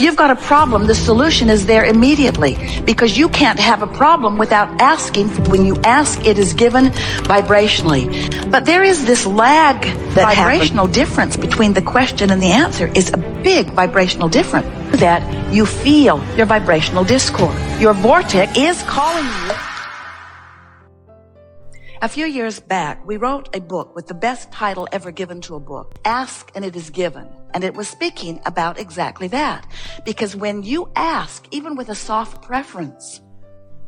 you've got a problem, the solution is there immediately, because you can't have a problem without asking. When you ask, it is given vibrationally. But there is this lag that vibrational difference between the question and the answer is a big vibrational difference that you feel your vibrational discord. Your vortex is calling you. A few years back, we wrote a book with the best title ever given to a book, Ask and It Is Given. And it was speaking about exactly that. Because when you ask, even with a soft preference,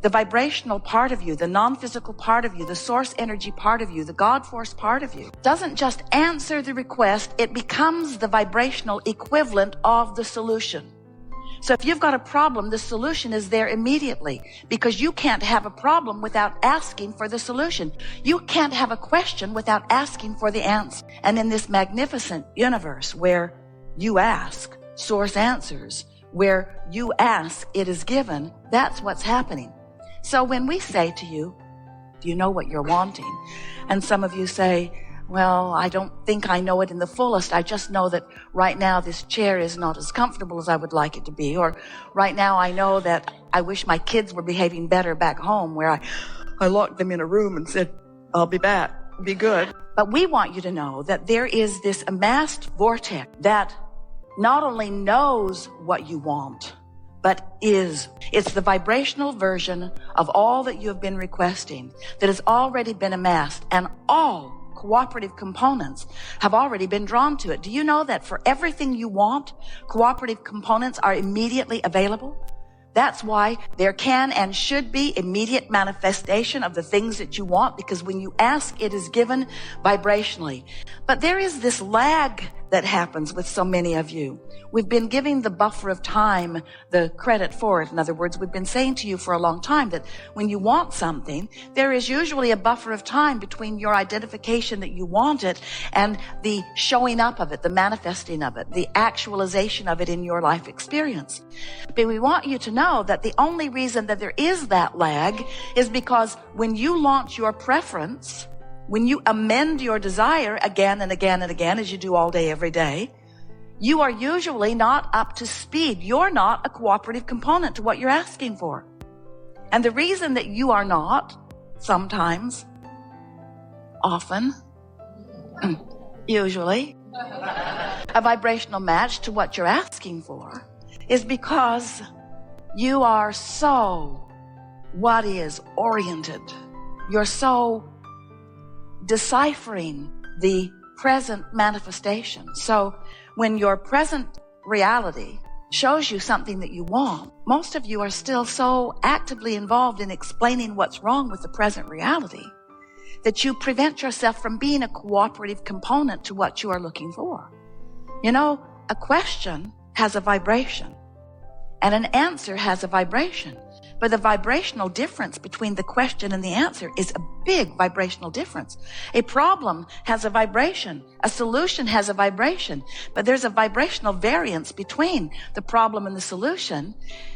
the vibrational part of you, the non-physical part of you, the source energy part of you, the God force part of you, doesn't just answer the request, it becomes the vibrational equivalent of the solution. So if you've got a problem, the solution is there immediately, because you can't have a problem without asking for the solution. You can't have a question without asking for the answer. And in this magnificent universe where you ask, source answers, where you ask, it is given, that's what's happening. So when we say to you, do you know what you're wanting? And some of you say, well, I don't think I know it in the fullest. I just know that right now this chair is not as comfortable as I would like it to be. Or right now I know that I wish my kids were behaving better back home, where I locked them in a room and said, I'll be back, be good. But we want you to know that there is this amassed vortex that not only knows what you want, but is. It's the vibrational version of all that you have been requesting that has already been amassed, and all cooperative components have already been drawn to it. Do you know that for everything you want, cooperative components are immediately available? That's why there can and should be immediate manifestation of the things that you want, because when you ask, it is given vibrationally. But there is this lag that happens with so many of you. We've been giving the buffer of time the credit for it. In other words, we've been saying to you for a long time that when you want something, there is usually a buffer of time between your identification that you want it and the showing up of it, the manifesting of it, the actualization of it in your life experience. But we want you to know that the only reason that there is that lag is because when you launch your preference, when you amend your desire again and again and again, as you do all day, every day, you are usually not up to speed. You're not a cooperative component to what you're asking for. And the reason that you are not, sometimes, often, usually, a vibrational match to what you're asking for is because you are so what is oriented. You're so deciphering the present manifestation. So when your present reality shows you something that you want, most of you are still so actively involved in explaining what's wrong with the present reality that you prevent yourself from being a cooperative component to what you are looking for. You know, a question has a vibration and an answer has a vibration. But the vibrational difference between the question and the answer is a big vibrational difference. A problem has a vibration. A solution has a vibration. But there's a vibrational variance between the problem and the solution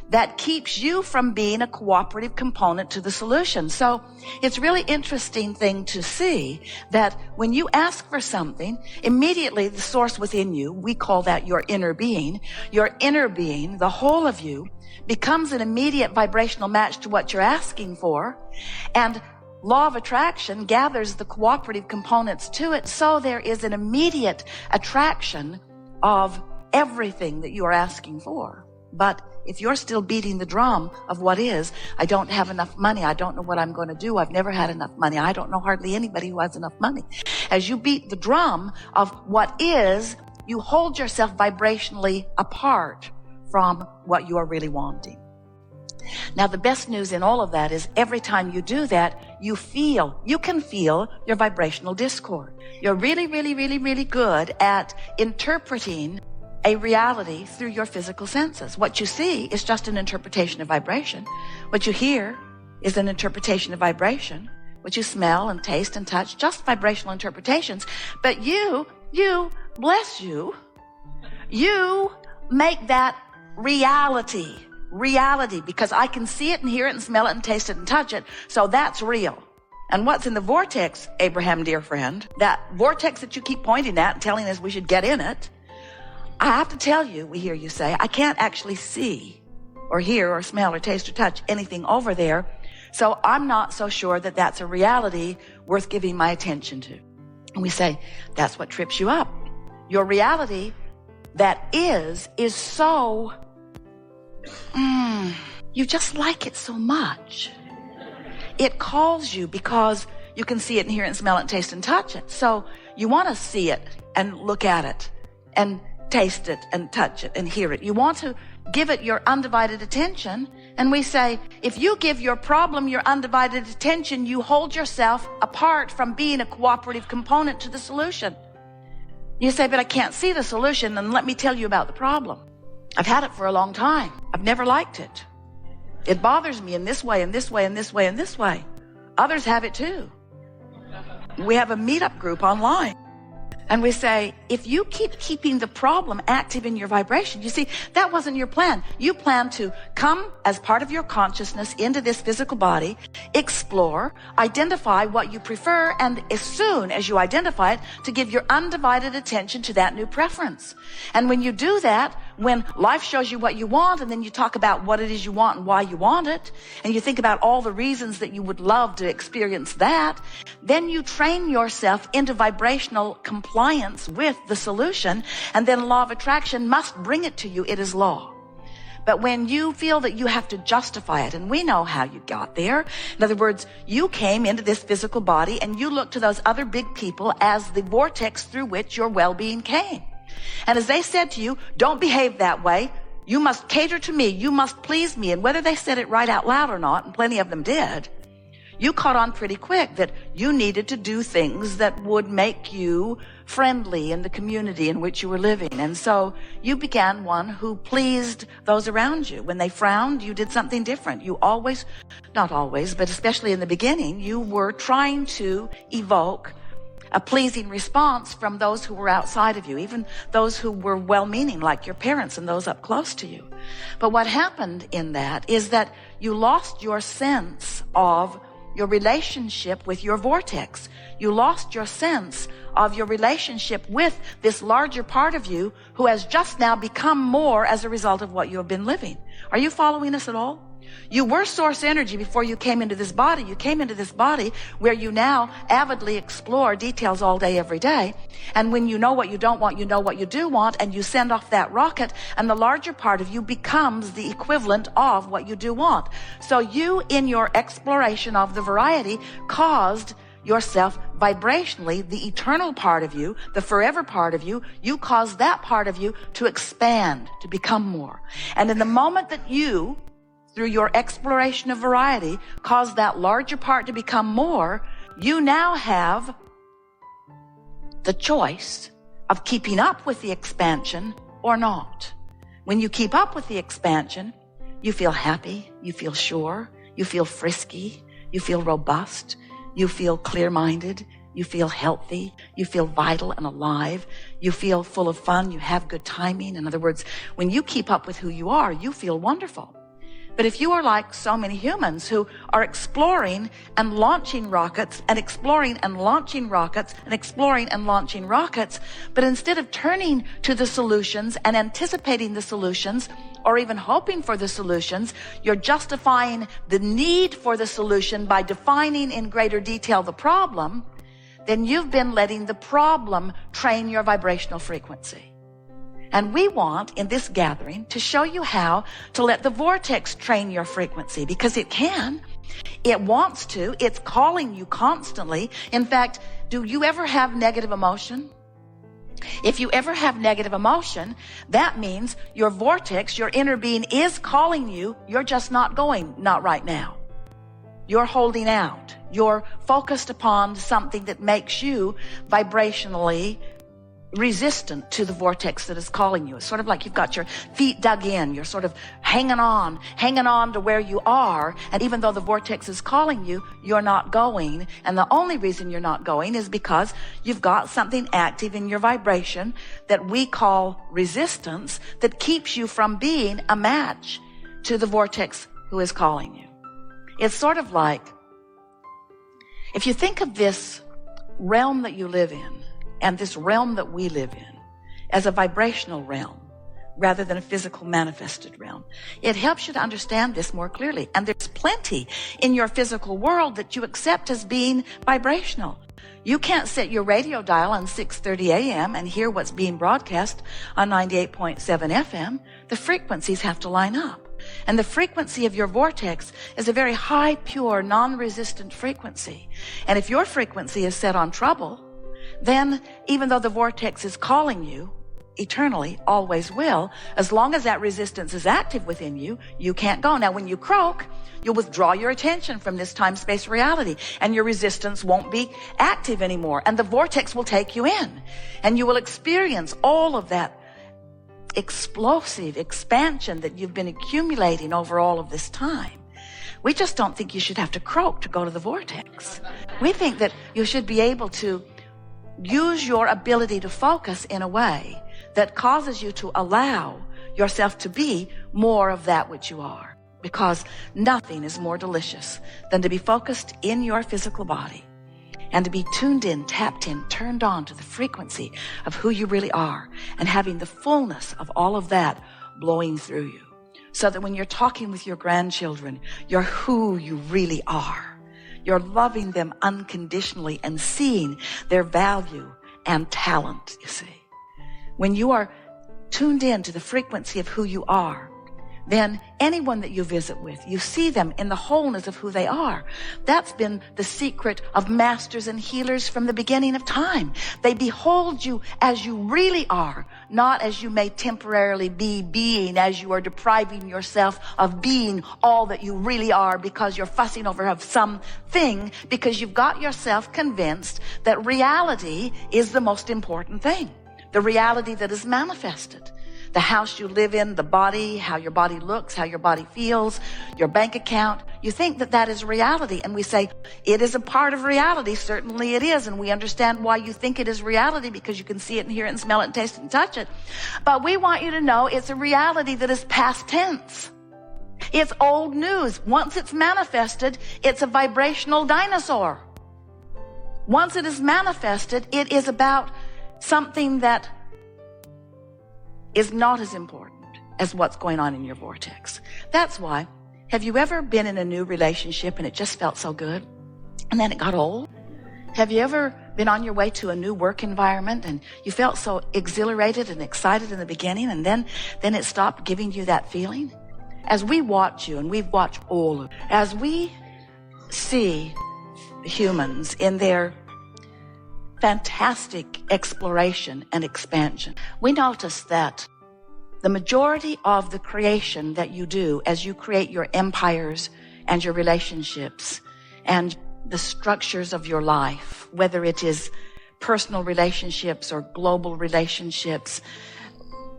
that keeps you from being a cooperative component to the solution. So it's a really interesting thing to see that when you ask for something, immediately the source within you, we call that your inner being, the whole of you, becomes an immediate vibrational match to what you're asking for, and law of attraction gathers the cooperative components to it, so there is an immediate attraction of everything that you are asking for. But if you're still beating the drum of what is, I don't have enough money, I don't know what I'm going to do, I've never had enough money, I don't know hardly anybody who has enough money. As you beat the drum of what is, you hold yourself vibrationally apart from what you are really wanting. Now, the best news in all of that is every time you do that, you can feel your vibrational discord. You're really, really, really, really good at interpreting a reality through your physical senses. What you see is just an interpretation of vibration. What you hear is an interpretation of vibration. What you smell and taste and touch, just vibrational interpretations. But you, bless you, you make that reality, because I can see it and hear it and smell it and taste it and touch it. So that's real. And what's in the vortex, Abraham, dear friend, that vortex that you keep pointing at and telling us we should get in it, I have to tell you, we hear you say, I can't actually see or hear or smell or taste or touch anything over there. So I'm not so sure that that's a reality worth giving my attention to. And we say, that's what trips you up. Your reality that is so, you just like it so much. It calls you because you can see it and hear it and smell it and taste and touch it. So you want to see it and look at it and taste it and touch it and hear it. You want to give it your undivided attention. And we say, if you give your problem your undivided attention, you hold yourself apart from being a cooperative component to the solution. You say, but I can't see the solution, and let me tell you about the problem. I've had it for a long time. I've never liked it. It bothers me in this way, and this way, and this way, and this way. Others have it too. We have a meetup group online. And we say, if you keep keeping the problem active in your vibration, you see, that wasn't your plan. You planned to come as part of your consciousness into this physical body, explore, identify what you prefer, and as soon as you identify it, to give your undivided attention to that new preference. And when you do that, when life shows you what you want, and then you talk about what it is you want and why you want it, and you think about all the reasons that you would love to experience that, then you train yourself into vibrational compliance with the solution, and then law of attraction must bring it to you. It is law. But when you feel that you have to justify it, and we know how you got there. In other words, you came into this physical body and you look to those other big people as the vortex through which your well-being came. And as they said to you, don't behave that way. You must cater to me. You must please me. And whether they said it right out loud or not, and plenty of them did, you caught on pretty quick that you needed to do things that would make you friendly in the community in which you were living. And so you began one who pleased those around you. When they frowned, you did something different. You always, not always, but especially in the beginning, you were trying to evoke a pleasing response from those who were outside of you, even those who were well-meaning, like your parents and those up close to you. But what happened in that is that you lost your sense of your relationship with your vortex. You lost your sense of your relationship with this larger part of you who has just now become more as a result of what you have been living. Are you following us at all? You were source energy before you came into this body. You came into this body where you now avidly explore details all day, every day. And when you know what you don't want, you know what you do want, and you send off that rocket, and the larger part of you becomes the equivalent of what you do want. So you, in your exploration of the variety, caused yourself vibrationally, the eternal part of you, the forever part of you, you caused that part of you to expand, to become more. And in the moment that you, through your exploration of variety, cause that larger part to become more, you now have the choice of keeping up with the expansion or not. When you keep up with the expansion, you feel happy, you feel sure, you feel frisky, you feel robust, you feel clear-minded, you feel healthy, you feel vital and alive, you feel full of fun, you have good timing. In other words, when you keep up with who you are, you feel wonderful. But if you are like so many humans who are exploring and launching rockets and exploring and launching rockets and exploring and launching rockets, but instead of turning to the solutions and anticipating the solutions or even hoping for the solutions, you're justifying the need for the solution by defining in greater detail the problem, then you've been letting the problem train your vibrational frequency. And we want, in this gathering, to show you how to let the vortex train your frequency, because it can. It wants to. It's calling you constantly. In fact, do you ever have negative emotion? If you ever have negative emotion, that means your vortex, your inner being, is calling you. You're just not going, not right now. You're holding out. You're focused upon something that makes you vibrationally resistant to the vortex that is calling you. It's sort of like you've got your feet dug in. You're sort of hanging on to where you are. And even though the vortex is calling you, you're not going. And the only reason you're not going is because you've got something active in your vibration that we call resistance that keeps you from being a match to the vortex who is calling you. It's sort of like, if you think of this realm that you live in, and this realm that we live in, as a vibrational realm rather than a physical manifested realm. It helps you to understand this more clearly. And there's plenty in your physical world that you accept as being vibrational. You can't set your radio dial on 6:30 a.m. and hear what's being broadcast on 98.7 FM. The frequencies have to line up. And the frequency of your vortex is a very high, pure, non-resistant frequency. And if your frequency is set on trouble, then even though the vortex is calling you, eternally, always will, as long as that resistance is active within you, you can't go. Now, when you croak, you'll withdraw your attention from this time-space reality, and your resistance won't be active anymore, and the vortex will take you in, and you will experience all of that explosive expansion that you've been accumulating over all of this time. We just don't think you should have to croak to go to the vortex. We think that you should be able to use your ability to focus in a way that causes you to allow yourself to be more of that which you are. Because nothing is more delicious than to be focused in your physical body and to be tuned in, tapped in, turned on to the frequency of who you really are, and having the fullness of all of that blowing through you. So that when you're talking with your grandchildren, you're who you really are. You're loving them unconditionally and seeing their value and talent, you see. When you are tuned in to the frequency of who you are, then anyone that you visit with, you see them in the wholeness of who they are. That's been the secret of masters and healers from the beginning of time. They behold you as you really are, not as you may temporarily be being, as you are depriving yourself of being all that you really are because you're fussing over something, because you've got yourself convinced that reality is the most important thing. The reality that is manifested. The house you live in, the body, how your body looks, how your body feels, your bank account. You think that that is reality. And we say, it is a part of reality. Certainly it is. And we understand why you think it is reality, because you can see it and hear it and smell it and taste it and touch it. But we want you to know it's a reality that is past tense. It's old news. Once it's manifested, it's a vibrational dinosaur. Once it is manifested, it is about something that is not as important as what's going on in your vortex. That's why, have you ever been in a new relationship and it just felt so good and then it got old? Have you ever been on your way to a new work environment and you felt so exhilarated and excited in the beginning, and then it stopped giving you that feeling? As we watch you, and we've watched all of it, as we see humans in their fantastic exploration and expansion, we notice that the majority of the creation that you do as you create your empires and your relationships and the structures of your life, whether it is personal relationships or global relationships,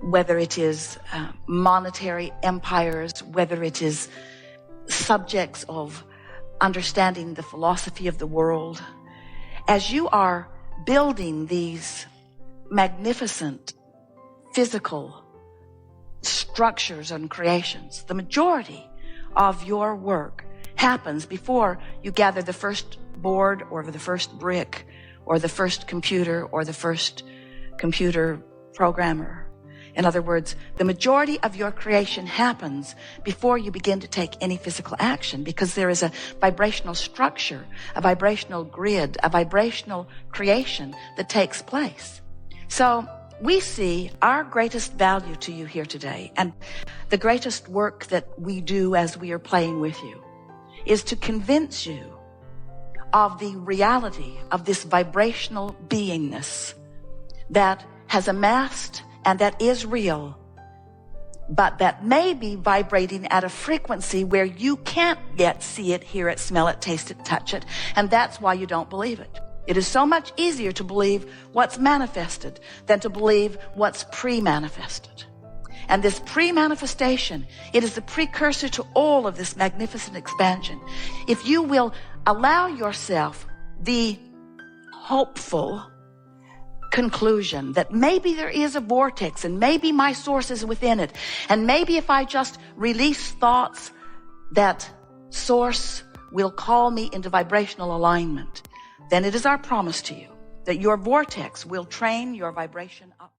whether it is monetary empires, whether it is subjects of understanding the philosophy of the world, as you are building these magnificent physical structures and creations, the majority of your work happens before you gather the first board or the first brick or the first computer or the first computer programmer. In other words, the majority of your creation happens before you begin to take any physical action, because there is a vibrational structure, a vibrational grid, a vibrational creation that takes place. So we see our greatest value to you here today, and the greatest work that we do as we are playing with you, is to convince you of the reality of this vibrational beingness that has amassed and that is real, but that may be vibrating at a frequency where you can't yet see it, hear it, smell it, taste it, touch it, and that's why you don't believe it. It is so much easier to believe what's manifested than to believe what's pre-manifested. And this pre-manifestation, it is the precursor to all of this magnificent expansion. If you will allow yourself the hopeful conclusion that maybe there is a vortex and maybe my source is within it, and maybe if I just release thoughts, that source will call me into vibrational alignment, then it is our promise to you that your vortex will train your vibration up.